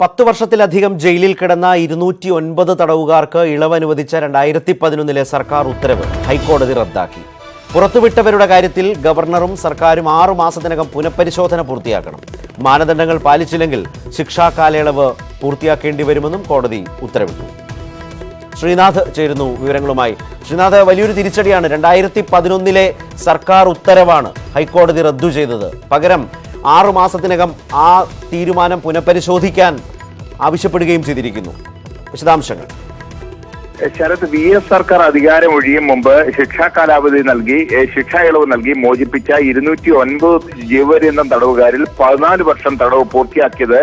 10 വർഷത്തിലധികം ജയിലിൽ കിടന്ന 209 തടവുകാർക്ക് ഇളവ് അനുവദിച്ച 2011 സർക്കാർ ഉത്തരവ് ഹൈക്കോടതി റദ്ദാക്കി. പുറത്തുവിട്ടവരുടെ കാര്യത്തിൽ ഗവർണറും സർക്കാരും 6 മാസത്തിനകം പുനഃപരിശോധന പൂർത്തിയാക്കണം. മാനദണ്ഡങ്ങൾ പാലിച്ചില്ലെങ്കിൽ ശിക്ഷാ കാലയളവ് പൂർത്തിയാക്കേണ്ടി വരുമെന്നും കോടതി ഉത്തരവിട്ടു. ശ്രീനാഥ് ചേരുന്നു വിവരങ്ങളുമായി. ശ്രീനാഥ്, വലിയൊരു തിരിച്ചടിയാണ്. 2011 സർക്കാർ ഉത്തരവാണ് ഹൈക്കോടതി റദ്ദു ചെയ്തത്. പകരം 6 മാസത്തിനകം ആ തീരുമാനം പുനഃപരിശോധിക്കാൻ ആവശ്യപ്പെടുകയും ചെയ്തിരിക്കുന്നു. വിശദാംശങ്ങൾ. ശരത്, എസ് സർക്കാർ അധികാരം ഒഴിയും മുമ്പ് ശിക്ഷാ കാലാവധി നൽകി ശിക്ഷാ ഇളവ് നൽകി മോചിപ്പിച്ച 209 ജീവപര്യന്തം തടവുകാരിൽ 14 വർഷം തടവ് പൂർത്തിയാക്കിയത്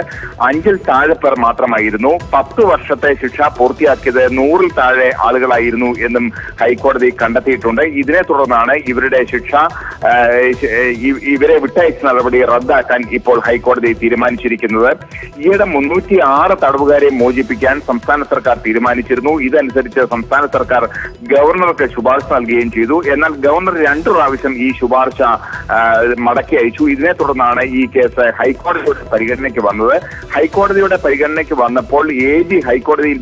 5-ൽ താഴെ പേർ മാത്രമായിരുന്നു. 10 വർഷത്തെ ശിക്ഷ പൂർത്തിയാക്കിയത് 100-ൽ താഴെ ആളുകളായിരുന്നു എന്നും ഹൈക്കോടതി കണ്ടെത്തിയിട്ടുണ്ട്. ഇതിനെ തുടർന്നാണ് ഇവരുടെ ശിക്ഷ ഇവരെ വിട്ടയച്ച നടപടി റദ്ദാക്കാൻ ഇപ്പോൾ ഹൈക്കോടതി തീരുമാനിച്ചിരിക്കുന്നത്. ഈയിടെ 306 തടവുകാരെ മോചിപ്പിക്കാൻ സംസ്ഥാന സർക്കാർ തീരുമാനിച്ചിരുന്നു. ഇതനുസരിച്ച് സംസ്ഥാന സർക്കാർ ഗവർണർക്ക് ശുപാർശ നൽകുകയും ചെയ്തു. എന്നാൽ ഗവർണർ 2 പ്രാവശ്യം ഈ ശുപാർശ മടക്കി അയച്ചു. ഇതിനെ തുടർന്നാണ് ഈ കേസ് ഹൈക്കോടതിയുടെ പരിഗണനയ്ക്ക് വന്നത്. ഹൈക്കോടതിയുടെ പരിഗണനയ്ക്ക് വന്നപ്പോൾ AG ഹൈക്കോടതിയിൽ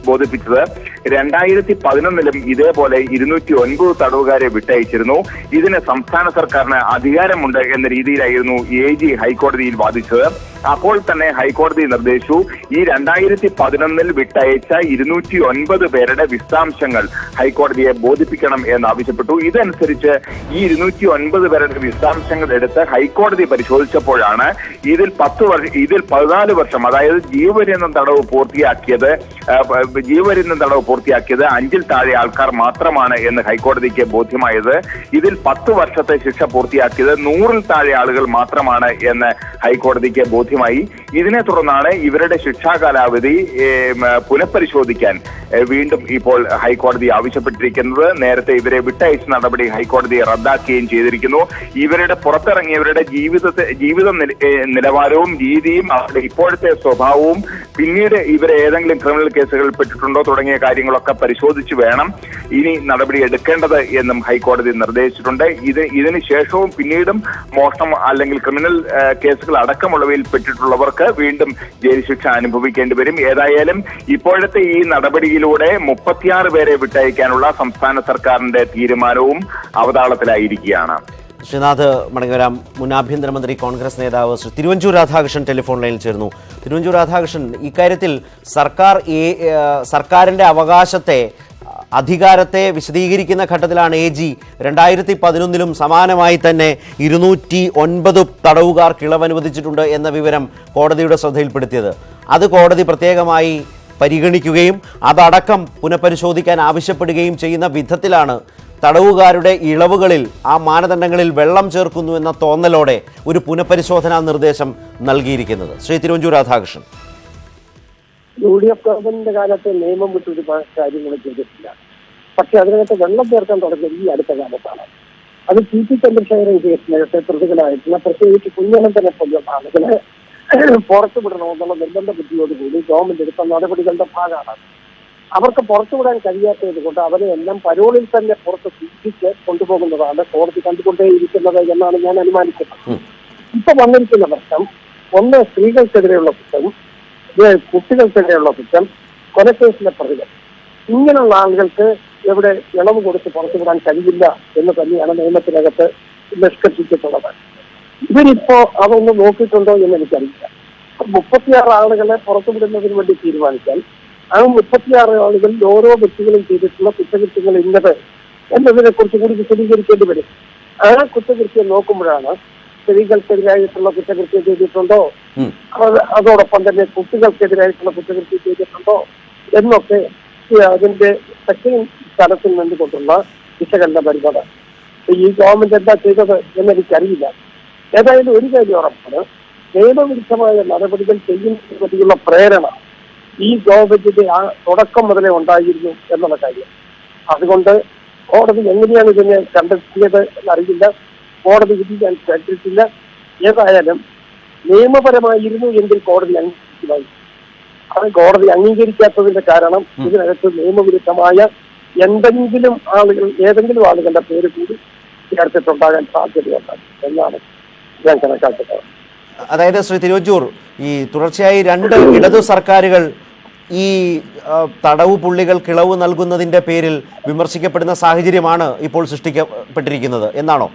ബോധിപ്പിച്ചത് 2011 ഇതേപോലെ 209 തടവുകാരെ വിട്ടയച്ചിരുന്നു. ഇതിന് സംസ്ഥാന സർക്കാരിന് അധികാരമുണ്ട് എന്ന രീതിയിലായിരുന്നു AG ഹൈക്കോടതിയിൽ വാദിച്ചത്. അപ്പോൾ തന്നെ ഹൈക്കോടതി നിർദ്ദേശിച്ചു ഈ 2011 വിട്ടയച്ച 209 പേരുടെ വിശദാംശങ്ങൾ ഹൈക്കോടതിയെ ബോധിപ്പിക്കണം എന്നാവശ്യപ്പെട്ടു. ഇതനുസരിച്ച് ഈ 209 പേരുടെ വിശദാംശങ്ങൾ എടുത്ത് ഹൈക്കോടതി പരിശോധിച്ചപ്പോഴാണ് ഇതിൽ 14 വർഷം, അതായത് ജീവപര്യന്തം തടവ് പൂർത്തിയാക്കിയത് 5-ൽ താഴെ ആൾക്കാർ മാത്രമാണ് എന്ന് ഹൈക്കോടതിക്ക് ബോധ്യമായത്. ഇതിൽ 10 വർഷത്തെ ശിക്ഷ പൂർത്തിയാക്കിയത് 100-ൽ താഴെ ആളുകൾ മാത്രമാണ് എന്ന് ഹൈക്കോടതിക്ക് ബോധ്യമായി. ഇതിനെ തുടർന്നാണ് ഇവരുടെ ശിക്ഷാ കാലാവധി പുനഃപരിശോധിക്കാൻ വീണ്ടും ഇപ്പോൾ ഹൈക്കോടതി ആവശ്യപ്പെട്ടിരിക്കുന്നത്. നേരത്തെ ഇവരെ വിട്ടയച്ച നടപടി ഹൈക്കോടതി റദ്ദാക്കുകയും ചെയ്തിരിക്കുന്നു. ഇവരുടെ പുറത്തിറങ്ങിയവരുടെ ജീവിത നിലവാരവും രീതിയും അവരുടെ ഇപ്പോഴത്തെ സ്വഭാവവും പിന്നീട് ഇവരെ ഏതെങ്കിലും ക്രിമിനൽ കേസുകളിൽ പെട്ടിട്ടുണ്ടോ തുടങ്ങിയ കാര്യങ്ങളൊക്കെ പരിശോധിച്ച് വേണം ഇനി നടപടി എടുക്കേണ്ടത് എന്നും ഹൈക്കോടതി നിർദ്ദേശിച്ചിട്ടുണ്ട്. ഇതിന് ശേഷവും പിന്നീടും മോഷണം അല്ലെങ്കിൽ ക്രിമിനൽ കേസുകൾ അടക്കമുള്ളവയിൽ പെട്ടിട്ടുള്ളവർക്ക് വീണ്ടും ജയിൽ ശിക്ഷ അനുഭവിക്കേണ്ടി വരും. ഏതായാലും ഇപ്പോഴത്തെ ഈ നടപടിയിലൂടെ 36 പേരെ വിട്ടയക്കാനുള്ള സംസ്ഥാന സർക്കാരിന്റെ തീരുമാനവും അവതാളത്തിലായിരിക്കുകയാണ്. ശ്രീനാഥ് മടങ്ങിവരാം. മുൻ ആഭ്യന്തരമന്ത്രി കോൺഗ്രസ് നേതാവ് ശ്രീ തിരുവഞ്ചൂർ രാധാകൃഷ്ണൻ ടെലിഫോൺ ലൈനിൽ ചേർന്നു. തിരുവഞ്ചൂർ രാധാകൃഷ്ണൻ, ഇക്കാര്യത്തിൽ സർക്കാരിന്റെ അധികാരത്തെ വിശദീകരിക്കുന്ന ഘട്ടത്തിലാണ് AG 2011 സമാനമായി തന്നെ 209 തടവുകാർക്ക് ഇളവ് അനുവദിച്ചിട്ടുണ്ട് എന്ന വിവരം കോടതിയുടെ ശ്രദ്ധയിൽപ്പെടുത്തിയത്. അത് കോടതി പ്രത്യേകമായി പരിഗണിക്കുകയും അതടക്കം പുനഃപരിശോധിക്കാൻ ആവശ്യപ്പെടുകയും ചെയ്യുന്ന വിധത്തിലാണ് തടവുകാരുടെ ഇളവുകളിൽ ആ മാനദണ്ഡങ്ങളിൽ വെള്ളം ചേർക്കുന്നു എന്ന തോന്നലോടെ ഒരു പുനഃപരിശോധനാ നിർദ്ദേശം നൽകിയിരിക്കുന്നത്. ശ്രീ തിരുവഞ്ചൂർ രാധാകൃഷ്ണൻ, UDF ഗവൺമെന്റിന്റെ കാലത്ത് നിയമം വിട്ടൊരു കാര്യങ്ങൾ ചെയ്തിട്ടില്ല. പക്ഷെ അതിനകത്ത് വെള്ളം ചേർക്കാൻ തുടങ്ങിയത് ഈ അടുത്ത കാലത്താണ്. അത് TP ചന്ദ്രശേഖരൻ കേസിനകത്തെ പ്രതികളായിട്ടുള്ള പ്രത്യേകിച്ച് കുഞ്ഞനന്തനെ പോലുള്ള ആളുകളെ പുറത്തു വിടണമെന്നുള്ള നിർബന്ധ ബുദ്ധിയോടുകൂടി ഗവൺമെന്റ് എടുത്ത നടപടികളുടെ ഭാഗമാണ്. അവർക്ക് പുറത്തുവിടാൻ കഴിയാത്തത് കൊണ്ട് അവരെ എല്ലാം പരോളിൽ തന്നെ പുറത്ത് സൂക്ഷിച്ച് കൊണ്ടുപോകുന്നതാണ് കോടതി കണ്ടുകൊണ്ടേയിരിക്കുന്നത് എന്നാണ് ഞാൻ അനുമാനിക്കുന്നത്. ഇപ്പൊ വന്നിരിക്കുന്ന പ്രശ്നം ഒന്ന് സ്ത്രീകൾക്കെതിരെയുള്ള കുറ്റം, കുട്ടികൾക്കെതിരെയുള്ള കുറ്റം, കൊലക്കേസിലെ പ്രതികൾ, ഇങ്ങനെയുള്ള ആളുകൾക്ക് എവിടെ ഇളവ് കൊടുത്ത് പുറത്തുവിടാൻ കഴിയില്ല എന്ന് തന്നെയാണ് നിയമത്തിനകത്ത് നിഷ്കർഷിച്ചിട്ടുള്ളത്. ഇവരിപ്പോ അതൊന്ന് നോക്കിയിട്ടുണ്ടോ എന്ന് എനിക്കറിയില്ല. 36 ആളുകളെ പുറത്തുവിടുന്നതിന് വേണ്ടി തീരുമാനിച്ചാൽ ആ 36 ആളുകളിൽ ഓരോ വ്യക്തികളും ചെയ്തിട്ടുള്ള കുറ്റകൃത്യങ്ങൾ ഇന്നത് എന്നതിനെ കുറിച്ച് കൂടി വിശദീകരിക്കേണ്ടി വരും. ആ കുറ്റകൃത്യം നോക്കുമ്പോഴാണ് സ്ത്രീകൾക്കെതിരായിട്ടുള്ള കുറ്റകൃത്യം ചെയ്തിട്ടുണ്ടോ, അതോടൊപ്പം തന്നെ കുട്ടികൾക്കെതിരായിട്ടുള്ള കുറ്റകൃത്യം ചെയ്തിട്ടുണ്ടോ എന്നൊക്കെ അതിന്റെ സെക്കൻഡ് തലത്തിൽ നിന്നുകൊണ്ടുള്ള വിശകലന വരുന്നത്. ഈ ഗവൺമെന്റ് എന്താ ചെയ്തത് എന്നെനിക്കറിയില്ല. ഏതായാലും ഒരു കാര്യം ഉറപ്പാണ്, നിയമവിരുദ്ധമായ നടപടികൾ ചെയ്യുന്നതിന് വേണ്ടിയുള്ള പ്രേരണ ഈ ഗവൺമെന്റിന്റെ ആ തുടക്കം മുതലേ ഉണ്ടായിരുന്നു എന്നുള്ള കാര്യം. അതുകൊണ്ട് കോടതി എങ്ങനെയാണ് ഇതിനെ കണ്ടെത്തിയത് എന്നറിയില്ല. കോടതി വിധി ഞാൻ കേട്ടിട്ടില്ല. ഏതായാലും നിയമപരമായിരുന്നു എങ്കിൽ കോടതി അംഗീകരിക്കുമായി. അത് കോടതി അംഗീകരിക്കാത്തതിന്റെ കാരണം ഇതിനകത്ത് നിയമവിരുദ്ധമായ ഏതെങ്കിലും ആളുകളുടെ പേര് കൂടി ചേർത്തിട്ടുണ്ടാകാൻ സാധ്യതയുണ്ട് എന്നാണ് ഞാൻ കണക്കാക്കുന്നത്. അതായത് ശ്രീ തിരുവഞ്ചൂർ, ഈ തുടർച്ചയായി 2 ഇടതു സർക്കാരുകൾ ഈ തടവ് പുള്ളികൾക്ക് ഇളവ് നൽകുന്നതിന്റെ പേരിൽ വിമർശിക്കപ്പെടുന്ന സാഹചര്യമാണ് ഇപ്പോൾ സൃഷ്ടിക്കപ്പെട്ടിരിക്കുന്നത് എന്നാണോ?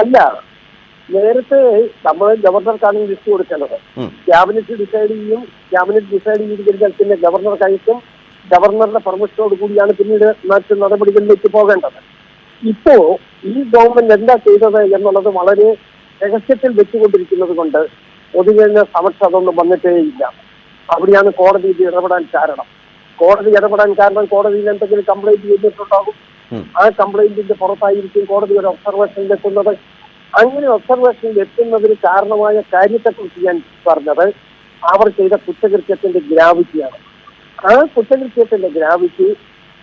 അല്ല, നേരത്തെ നമ്മൾ ഗവർണർക്കാണ് ലിസ്റ്റ് കൊടുക്കേണ്ടത്. ക്യാബിനറ്റ് ഡിസൈഡ് ചെയ്ത് പിന്നെ ഗവർണർക്ക് അയക്കും. ഗവർണറുടെ പെർമിഷനോട് കൂടിയാണ് പിന്നീട് മറ്റ് നടപടികളിലേക്ക് പോകേണ്ടത്. ഇപ്പോ ഈ ഗവൺമെന്റ് എന്താ ചെയ്തത് എന്നുള്ളത് വളരെ രഹസ്യത്തിൽ വെച്ചുകൊണ്ടിരിക്കുന്നത് കൊണ്ട് പൊതുജന സമക്ഷ അതൊന്നും വന്നിട്ടേയില്ല. അവിടെയാണ് കോടതി ഇടപെടാൻ കാരണം. കോടതിയിൽ എന്തെങ്കിലും കംപ്ലൈന്റ് ചെയ്തിട്ടുണ്ടാകും. ആ കംപ്ലൈന്റിന്റെ പുറത്തായിരിക്കും കോടതി ഒരു ഒബ്സർവേഷനിൽ എത്തുന്നത്. അങ്ങനെ ഒബ്സർവേഷനിൽ എത്തുന്നതിന് കാരണമായ കാര്യത്തെക്കുറിച്ച് ഞാൻ പറഞ്ഞത് അവർ ചെയ്ത കുറ്റകൃത്യത്തിന്റെ ഗ്രാവിറ്റിയാണ്. ആ കുറ്റകൃത്യത്തിന്റെ ഗ്രാവിറ്റി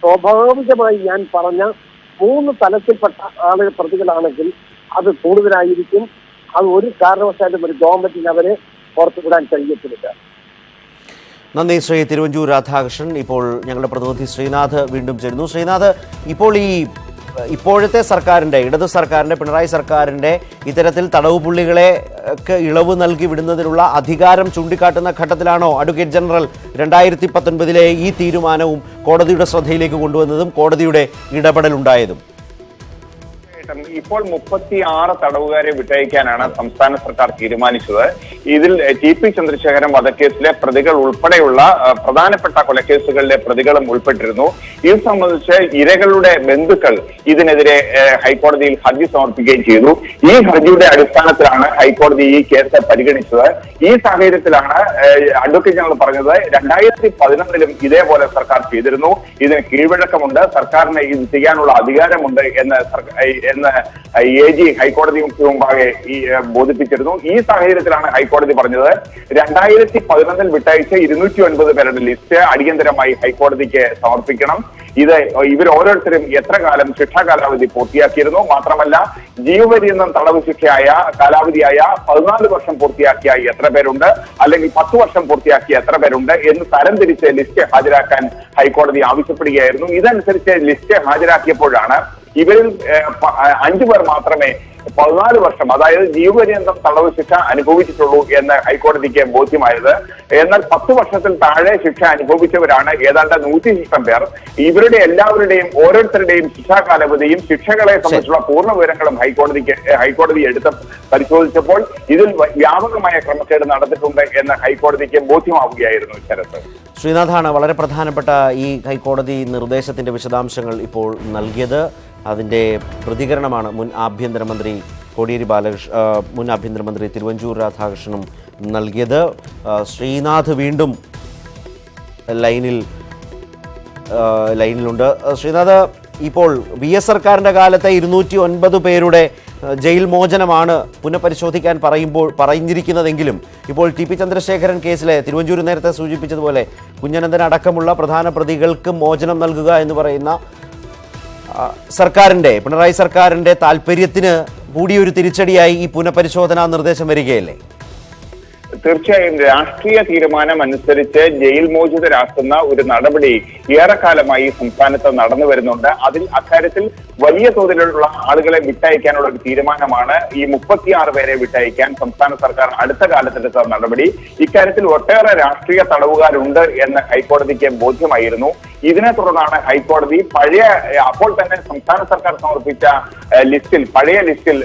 സ്വാഭാവികമായി ഞാൻ പറഞ്ഞ 3 തലത്തിൽപ്പെട്ട ആളുകൾ പ്രതികളാണെങ്കിൽ അത് കൂടുതലായിരിക്കും. അത് ഒരു കാരണവശാലും ഒരു ഗവൺമെന്റിന് അവരെ പുറത്തുവിടാൻ കഴിയത്തില്ല. നന്ദി ശ്രീ തിരുവഞ്ചൂർ രാധാകൃഷ്ണൻ. ഇപ്പോൾ ഞങ്ങളുടെ പ്രതിനിധി ശ്രീനാഥ് വീണ്ടും ചേരുന്നു. ശ്രീനാഥ്, ഇപ്പോൾ ഇപ്പോഴത്തെ സർക്കാരിൻ്റെ, ഇടതു സർക്കാരിൻ്റെ, പിണറായി സർക്കാരിൻ്റെ ഇത്തരത്തിൽ തടവ് പുള്ളികളെ ഇളവ് നൽകി വിടുന്നതിനുള്ള അധികാരം ചൂണ്ടിക്കാട്ടുന്ന ഘട്ടത്തിലാണോ അഡ്വക്കേറ്റ് ജനറൽ 2019 ഈ തീരുമാനവും കോടതിയുടെ ശ്രദ്ധയിലേക്ക് കൊണ്ടുവന്നതും കോടതിയുടെ ഇടപെടലുണ്ടായതും? ഇപ്പോൾ 36 തടവുകാരെ വിട്ടയക്കാനാണ് സംസ്ഥാന സർക്കാർ തീരുമാനിച്ചത്. ഇതിൽ TP ചന്ദ്രശേഖരൻ വധക്കേസിലെ പ്രതികൾ ഉൾപ്പെടെയുള്ള പ്രധാനപ്പെട്ട കൊലക്കേസുകളിലെ പ്രതികളും ഉൾപ്പെട്ടിരുന്നു. ഇത് സംബന്ധിച്ച് ഇരകളുടെ ബന്ധുക്കൾ ഇതിനെതിരെ ഹൈക്കോടതിയിൽ ഹർജി സമർപ്പിക്കുകയും ചെയ്തു. ഈ ഹർജിയുടെ അടിസ്ഥാനത്തിലാണ് ഹൈക്കോടതി ഈ കേസ് പരിഗണിച്ചത്. ഈ സാഹചര്യത്തിലാണ് അഡ്വക്കേറ്റ് ജനറൽ പറഞ്ഞത് 2011 ഇതേപോലെ സർക്കാർ ചെയ്തിരുന്നു, ഇതിന് കീഴ്വഴക്കമുണ്ട്, സർക്കാരിന് ഇത് ചെയ്യാനുള്ള അധികാരമുണ്ട് എന്ന് AG ഹൈക്കോടതി മുമ്പാകെ ബോധിപ്പിച്ചിരുന്നു. ഈ സാഹചര്യത്തിലാണ് ഹൈക്കോടതി പറഞ്ഞത് 2011 വിട്ടയച്ച 209 പേരുടെ ലിസ്റ്റ് അടിയന്തരമായി ഹൈക്കോടതിക്ക് സമർപ്പിക്കണം. ഇവർ ഓരോരുത്തരും എത്ര കാലം ശിക്ഷാ കാലാവധി പൂർത്തിയാക്കിയിരുന്നു, മാത്രമല്ല ജീവപര്യന്തം തടവ് ശിക്ഷയായ കാലാവധിയായ 14 വർഷം പൂർത്തിയാക്കിയ എത്ര പേരുണ്ട്, അല്ലെങ്കിൽ 10 വർഷം പൂർത്തിയാക്കിയ എത്ര പേരുണ്ട് എന്ന് തരംതിരിച്ച് ലിസ്റ്റ് ഹാജരാക്കാൻ ഹൈക്കോടതി ആവശ്യപ്പെടുകയായിരുന്നു. ഇതനുസരിച്ച് ലിസ്റ്റ് ഹാജരാക്കിയപ്പോഴാണ് ഇവരിൽ 5 പേർ മാത്രമേ 14 വർഷം, അതായത് ജീവപര്യന്തം തടവ് ശിക്ഷ അനുഭവിച്ചിട്ടുള്ളൂ എന്ന് ഹൈക്കോടതിക്ക് ബോധ്യമായത്. എന്നാൽ 10 വർഷത്തിൽ താഴെ ശിക്ഷ അനുഭവിച്ചവരാണ് ഏതാണ്ട് 100 പേർ. ഇവരുടെ എല്ലാവരുടെയും ഓരോരുത്തരുടെയും ശിക്ഷാ കാലാവധിയും ശിക്ഷകളെ സംബന്ധിച്ചുള്ള പൂർണ്ണ വിവരങ്ങളും ഹൈക്കോടതി എടുത്ത് പരിശോധിച്ചപ്പോൾ ഇതിൽ വ്യാപകമായ ക്രമക്കേട് നടന്നിട്ടുണ്ട് എന്ന് ഹൈക്കോടതിക്ക് ബോധ്യമാവുകയായിരുന്നു. ശരത്ത്, ശ്രീനാഥാണ് വളരെ പ്രധാനപ്പെട്ട ഈ ഹൈക്കോടതി നിർദ്ദേശത്തിൻ്റെ വിശദാംശങ്ങൾ ഇപ്പോൾ നൽകിയത്. അതിൻ്റെ പ്രതികരണമാണ് മുൻ ആഭ്യന്തരമന്ത്രി മുൻ ആഭ്യന്തരമന്ത്രി തിരുവഞ്ചൂർ രാധാകൃഷ്ണനും നൽകിയത്. ശ്രീനാഥ് വീണ്ടും ലൈനിലുണ്ട്. ശ്രീനാഥ്, ഇപ്പോൾ VS സർക്കാരിൻ്റെ കാലത്തെ 209 പേരുടെ ജയിൽ മോചനമാണ് പുനഃപരിശോധിക്കാൻ പറഞ്ഞിരിക്കുന്നതെങ്കിലും ഇപ്പോൾ TP ചന്ദ്രശേഖരൻ കേസിലെ തിരുവഞ്ചൂർ നേരത്തെ സൂചിപ്പിച്ചതുപോലെ കുഞ്ഞനന്ദൻ അടക്കമുള്ള പ്രധാന പ്രതികൾക്ക് മോചനം നൽകുക എന്ന് പറയുന്ന പിണറായി സർക്കാരിൻ്റെ താല്പര്യത്തിന് കൂടിയൊരു തിരിച്ചടിയായി ഈ പുനഃപരിശോധനാ നിർദ്ദേശം വരികയല്ലേ? തീർച്ചയായും രാഷ്ട്രീയ തീരുമാനം അനുസരിച്ച് ജയിൽ മോചിതരാക്കുന്ന ഒരു നടപടി ഏറെക്കാലമായി സംസ്ഥാനത്ത് നടന്നു വരുന്നുണ്ട്. അക്കാര്യത്തിൽ വലിയ തോതിലുള്ള ആളുകളെ വിട്ടയക്കാനുള്ള ഒരു തീരുമാനമാണ് ഈ 36 പേരെ വിട്ടയക്കാൻ സംസ്ഥാന സർക്കാർ അടുത്ത കാലത്തെടുത്ത നടപടി. ഇക്കാര്യത്തിൽ ഒട്ടേറെ രാഷ്ട്രീയ തടവുകാരുണ്ട് എന്ന് ഹൈക്കോടതിക്ക് ബോധ്യമായിരുന്നു. ഇതിനെ തുടർന്നാണ് ഹൈക്കോടതി അപ്പോൾ തന്നെ സംസ്ഥാന സർക്കാർ സമർപ്പിച്ച പഴയ ലിസ്റ്റിൽ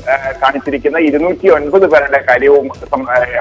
കാണിച്ചിരിക്കുന്ന 209 പേരുടെ കാര്യവും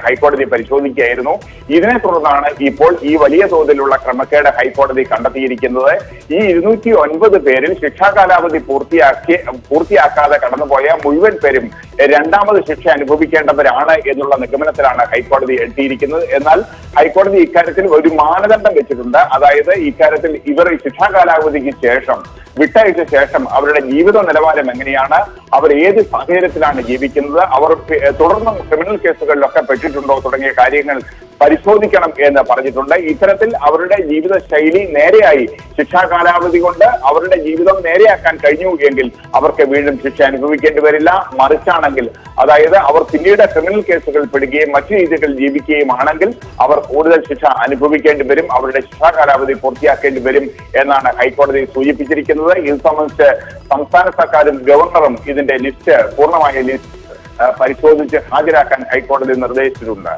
ഹൈക്കോടതി പരിശോധിക്കുകയായിരുന്നു. ഇതിനെ തുടർന്നാണ് ഇപ്പോൾ ഈ വലിയ തോതിലുള്ള ക്രമക്കേട് ഹൈക്കോടതി കണ്ടെത്തിയിരിക്കുന്നത്. ഈ 209 പേരിൽ ശിക്ഷാ കാലാവധി പൂർത്തിയാക്കാതെ കടന്നുപോയ മുഴുവൻ പേരും രണ്ടാമത് ശിക്ഷ അനുഭവിക്കേണ്ടവരാണ് എന്നുള്ള നിഗമനത്തിലാണ് ഹൈക്കോടതി എത്തിയിരിക്കുന്നത്. എന്നാൽ ഹൈക്കോടതി ഇക്കാര്യത്തിൽ ഒരു മാനദണ്ഡം വെച്ചിട്ടുണ്ട്. അതായത് ഇക്കാര്യത്തിൽ ഇവർ ശിക്ഷാ കാലാവധിക്ക് ശേഷം വിട്ടയച്ച ശേഷം അവരുടെ ജീവിത നിലവാരം എങ്ങനെയാണ്, അവർ ഏത് സാഹചര്യത്തിലാണ് ജീവിക്കുന്നത്, അവർ തുടർന്നും ക്രിമിനൽ കേസുകളിലൊക്കെ പെട്ടിട്ടുണ്ടോ തുടങ്ങിയ കാര്യങ്ങൾ പരിശോധിക്കണം എന്ന് പറഞ്ഞിട്ടുണ്ട്. ഇത്തരത്തിൽ അവരുടെ ജീവിത ശൈലി നേരെയായി ശിക്ഷാ കാലാവധി കൊണ്ട് അവരുടെ ജീവിതം നേരെയാക്കാൻ കഴിഞ്ഞു എങ്കിൽ അവർക്ക് വീണ്ടും ശിക്ഷ അനുഭവിക്കേണ്ടി വരില്ല. മറിച്ചാണെങ്കിൽ, അതായത് അവർ പിന്നീട് ക്രിമിനൽ കേസുകൾ പെടുകയും മറ്റു രീതികളിൽ ജീവിക്കുകയും ആണെങ്കിൽ അവർ കൂടുതൽ ശിക്ഷ അനുഭവിക്കേണ്ടി വരും, അവരുടെ ശിക്ഷാ കാലാവധി പൂർത്തിയാക്കേണ്ടി വരും എന്നാണ് ഹൈക്കോടതി സൂചിപ്പിച്ചിരിക്കുന്നത്. ഇത് സംബന്ധിച്ച് സംസ്ഥാന സർക്കാരും ഗവർണറും ഇതിന്റെ പൂർണ്ണമായ ലിസ്റ്റ് പരിശോധിച്ച് ഹാജരാക്കാൻ ഹൈക്കോടതി നിർദ്ദേശിച്ചിട്ടുണ്ട്.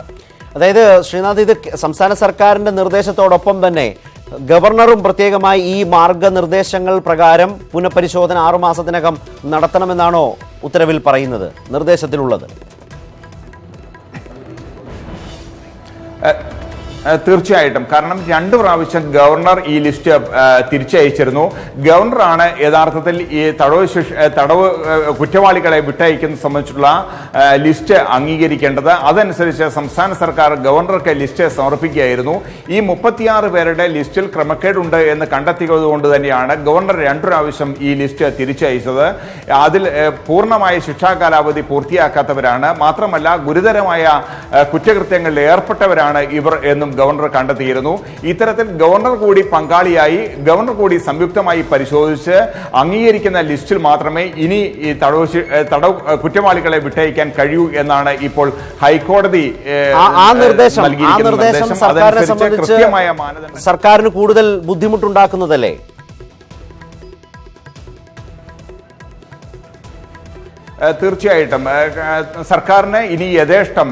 അതായത് ശ്രീനാഥ്, ഇത് സംസ്ഥാന സർക്കാരിന്റെ നിർദ്ദേശത്തോടൊപ്പം തന്നെ ഗവർണറും പ്രത്യേകമായി ഈ മാർഗനിർദ്ദേശങ്ങൾ പ്രകാരം പുനഃപരിശോധന 6 മാസത്തിനകം നടത്തണമെന്നാണോ ഉത്തരവിൽ പറയുന്നത്, നിർദ്ദേശത്തിലുള്ളത്? തീർച്ചയായിട്ടും. കാരണം 2 പ്രാവശ്യം ഗവർണർ ഈ ലിസ്റ്റ് തിരിച്ചയച്ചിരുന്നു. ഗവർണറാണ് യഥാർത്ഥത്തിൽ ഈ തടവ് കുറ്റവാളികളെ വിട്ടയക്കുന്നത് സംബന്ധിച്ചുള്ള ലിസ്റ്റ് അംഗീകരിക്കേണ്ടത്. അതനുസരിച്ച് സംസ്ഥാന സർക്കാർ ഗവർണർക്ക് ലിസ്റ്റ് സമർപ്പിക്കുകയായിരുന്നു. ഈ 36 പേരുടെ ലിസ്റ്റിൽ ക്രമക്കേടുണ്ട് എന്ന് കണ്ടെത്തിയതുകൊണ്ട് തന്നെയാണ് ഗവർണർ 2 പ്രാവശ്യം ഈ ലിസ്റ്റ് തിരിച്ചയച്ചത്. അതിൽ പൂർണ്ണമായ ശിക്ഷാ കാലാവധി പൂർത്തിയാക്കാത്തവരാണ്, മാത്രമല്ല ഗുരുതരമായ കുറ്റകൃത്യങ്ങളിൽ ഏർപ്പെട്ടവരാണ് ഇവർ എന്നും ഗവർണർ കണ്ടെത്തിയിരുന്നു. ഇത്തരത്തിൽ ഗവർണർ കൂടി പങ്കാളിയായി, ഗവർണർ കൂടി സംയുക്തമായി പരിശോധിച്ച് അംഗീകരിക്കുന്ന ലിസ്റ്റിൽ മാത്രമേ ഇനി ഈ തടവ് കുറ്റവാളികളെ വിട്ടയക്കാൻ കഴിയൂ എന്നാണ് ഇപ്പോൾ ഹൈക്കോടതി നൽകിയിരിക്കുന്ന നിർദ്ദേശം. അതനുസരിച്ച് കൃത്യമായ മാനദണ്ഡം സർക്കാരിന് കൂടുതൽ ബുദ്ധിമുട്ടുണ്ടാക്കുന്നതല്ലേ? തീർച്ചയായിട്ടും സർക്കാരിന് ഇനി യഥേഷ്ടം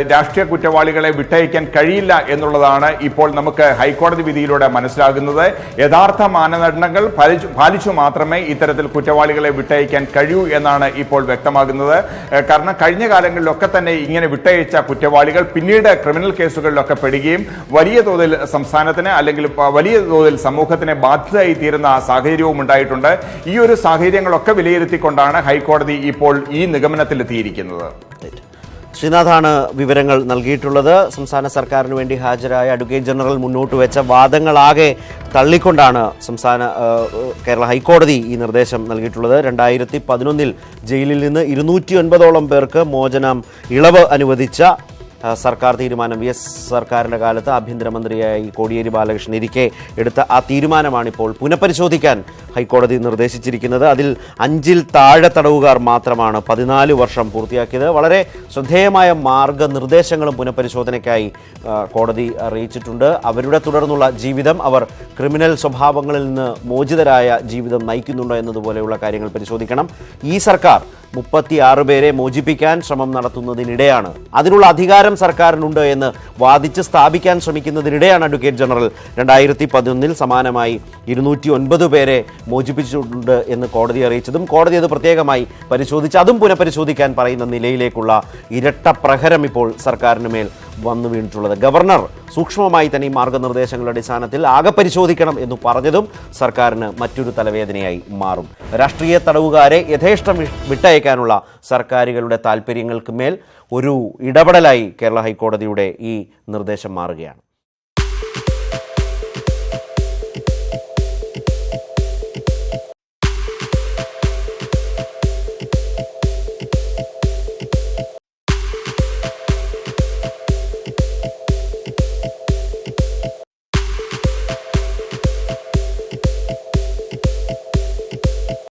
രാഷ്ട്രീയ കുറ്റവാളികളെ വിട്ടയക്കാൻ കഴിയില്ല എന്നുള്ളതാണ് ഇപ്പോൾ നമുക്ക് ഹൈക്കോടതി വിധിയിലൂടെ മനസ്സിലാകുന്നത്. യഥാർത്ഥ മാനദണ്ഡങ്ങൾ പാലിച്ചു മാത്രമേ ഇത്തരത്തിൽ കുറ്റവാളികളെ വിട്ടയക്കാൻ കഴിയൂ എന്നാണ് ഇപ്പോൾ വ്യക്തമാകുന്നത്. കാരണം കഴിഞ്ഞ കാലങ്ങളിലൊക്കെ തന്നെ ഇങ്ങനെ വിട്ടയച്ച കുറ്റവാളികൾ പിന്നീട് ക്രിമിനൽ കേസുകളിലൊക്കെ പെടുകയും വലിയ തോതിൽ സംസ്ഥാനത്തിന് അല്ലെങ്കിൽ വലിയ തോതിൽ സമൂഹത്തിന് ബാധ്യതയായി തീരുന്ന സാഹചര്യവും ഉണ്ടായിട്ടുണ്ട്. ഈ ഒരു സാഹചര്യങ്ങളൊക്കെ വിലയിരുത്തിക്കൊണ്ടാണ് ഹൈക്കോടതി ഇപ്പോൾ ഈ നിഗമനത്തിലെത്തിയിരിക്കുന്നത്. ശ്രീനാഥാണ് വിവരങ്ങൾ നൽകിയിട്ടുള്ളത്. സംസ്ഥാന സർക്കാരിന് വേണ്ടി ഹാജരായ അഡ്വക്കേറ്റ് ജനറൽ മുന്നോട്ട് വെച്ച വാദങ്ങളാകെ തള്ളിക്കൊണ്ടാണ് കേരള ഹൈക്കോടതി ഈ നിർദ്ദേശം നൽകിയിട്ടുള്ളത്. 2011 ജയിലിൽ നിന്ന് 209ഓളം പേർക്ക് മോചനം ഇളവ് അനുവദിച്ച സർക്കാർ തീരുമാനം, VS സർക്കാരിൻ്റെ കാലത്ത് ആഭ്യന്തരമന്ത്രിയായി കോടിയേരി ബാലകൃഷ്ണൻ ഇരിക്കെ എടുത്ത ആ തീരുമാനമാണിപ്പോൾ പുനഃപരിശോധിക്കാൻ ഹൈക്കോടതി നിർദ്ദേശിച്ചിരിക്കുന്നത്. അതിൽ 5-ൽ താഴെ തടവുകാർ മാത്രമാണ് 14 വർഷം പൂർത്തിയാക്കിയത്. വളരെ ശ്രദ്ധേയമായ മാർഗനിർദ്ദേശങ്ങളും പുനഃപരിശോധനയ്ക്കായി കോടതി അറിയിച്ചിട്ടുണ്ട്. അവരുടെ തുടർന്നുള്ള ജീവിതം, അവർ ക്രിമിനൽ സ്വഭാവങ്ങളിൽ നിന്ന് മോചിതരായ ജീവിതം നയിക്കുന്നുണ്ടോ എന്നതുപോലെയുള്ള കാര്യങ്ങൾ പരിശോധിക്കണം. ഈ സർക്കാർ 36 പേരെ മോചിപ്പിക്കാൻ ശ്രമം നടത്തുന്നതിനിടെയാണ്, അതിനുള്ള അധികാരം സർക്കാരിനുണ്ട് എന്ന് വാദിച്ച് സ്ഥാപിക്കാൻ ശ്രമിക്കുന്നതിനിടെയാണ് അഡ്വക്കേറ്റ് ജനറൽ 2011 സമാനമായി 209 പേരെ മോചിപ്പിച്ചിട്ടുണ്ട് എന്ന് കോടതി അറിയിച്ചതും കോടതി അത് പ്രത്യേകമായി പരിശോധിച്ച് അതും പുനഃപരിശോധിക്കാൻ പറയുന്ന നിലയിലേക്കുള്ള ഇരട്ട പ്രഹരം ഇപ്പോൾ സർക്കാരിന് മേൽ വന്നു വീണിട്ടുള്ളത്. ഗവർണർ സൂക്ഷ്മമായി തന്നെ ഈ മാർഗനിർദ്ദേശങ്ങളുടെ അടിസ്ഥാനത്തിൽ ആകെ പരിശോധിക്കണം എന്ന് പറഞ്ഞതും സർക്കാരിന് മറ്റൊരു തലവേദനയായി മാറും. രാഷ്ട്രീയ തടവുകാരെ യഥേഷ്ടം വിട്ടയക്കാനുള്ള സർക്കാരുകളുടെ താല്പര്യങ്ങൾക്ക് മേൽ ഒരു ഇടപെടലായി കേരള ഹൈക്കോടതിയുടെ ഈ നിർദ്ദേശം മാറുകയാണ്.